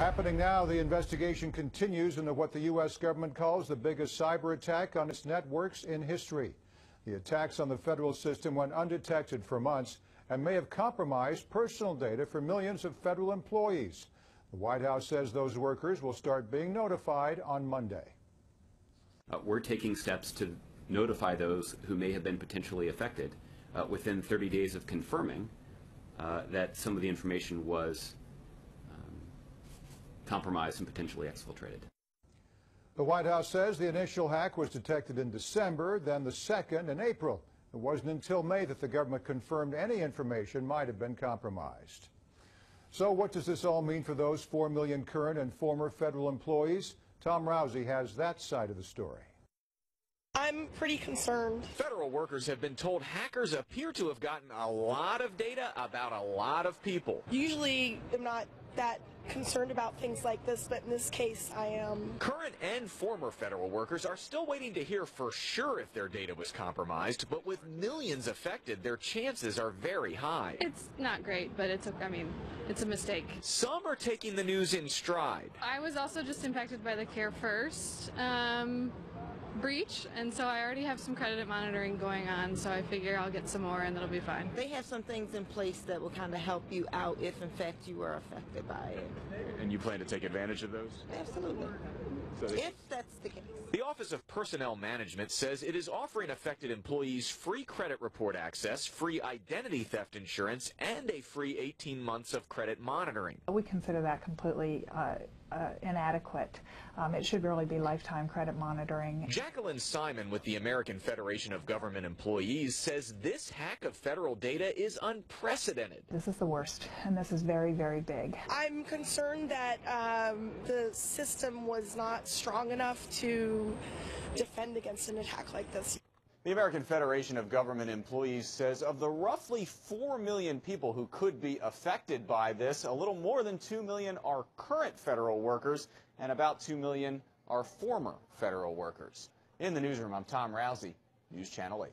Happening now, the investigation continues into what the U.S. government calls the biggest cyber attack on its networks in history. The attacks on the federal system went undetected for months and may have compromised personal data for millions of federal employees. The White House says those workers will start being notified on Monday. We're taking steps to notify those who may have been potentially affected within 30 days of confirming that some of the information was compromised and potentially exfiltrated. The White House says the initial hack was detected in December, then the second in April. It wasn't until May that the government confirmed any information might have been compromised. So what does this all mean for those 4 million current and former federal employees? Tom Rousey has that side of the story. I'm pretty concerned. Federal workers have been told hackers appear to have gotten a lot of data about a lot of people. Usually I'm not that concerned about things like this, but in this case I am. Current and former federal workers are still waiting to hear for sure if their data was compromised, but with millions affected, their chances are very high. It's not great, but it's a mistake. Some are taking the news in stride. I was also just impacted by the Care First breach, and so I already have some credit monitoring going on, so I figure I'll get some more and it'll be fine. They have some things in place that will kind of help you out if in fact you are affected by it. And you plan to take advantage of those? Absolutely. If that's the case. The Office of Personnel Management says it is offering affected employees free credit report access, free identity theft insurance, and a free 18 months of credit monitoring. We consider that completely inadequate. It should really be lifetime credit monitoring. Jacqueline Simon with the American Federation of Government Employees says this hack of federal data is unprecedented. This is the worst, and this is very, very big. I'm concerned that the system was not strong enough to defend against an attack like this. The American Federation of Government Employees says of the roughly 4 million people who could be affected by this, a little more than 2 million are current federal workers and about 2 million are former federal workers. In the newsroom, I'm Tom Rousey, News Channel 8.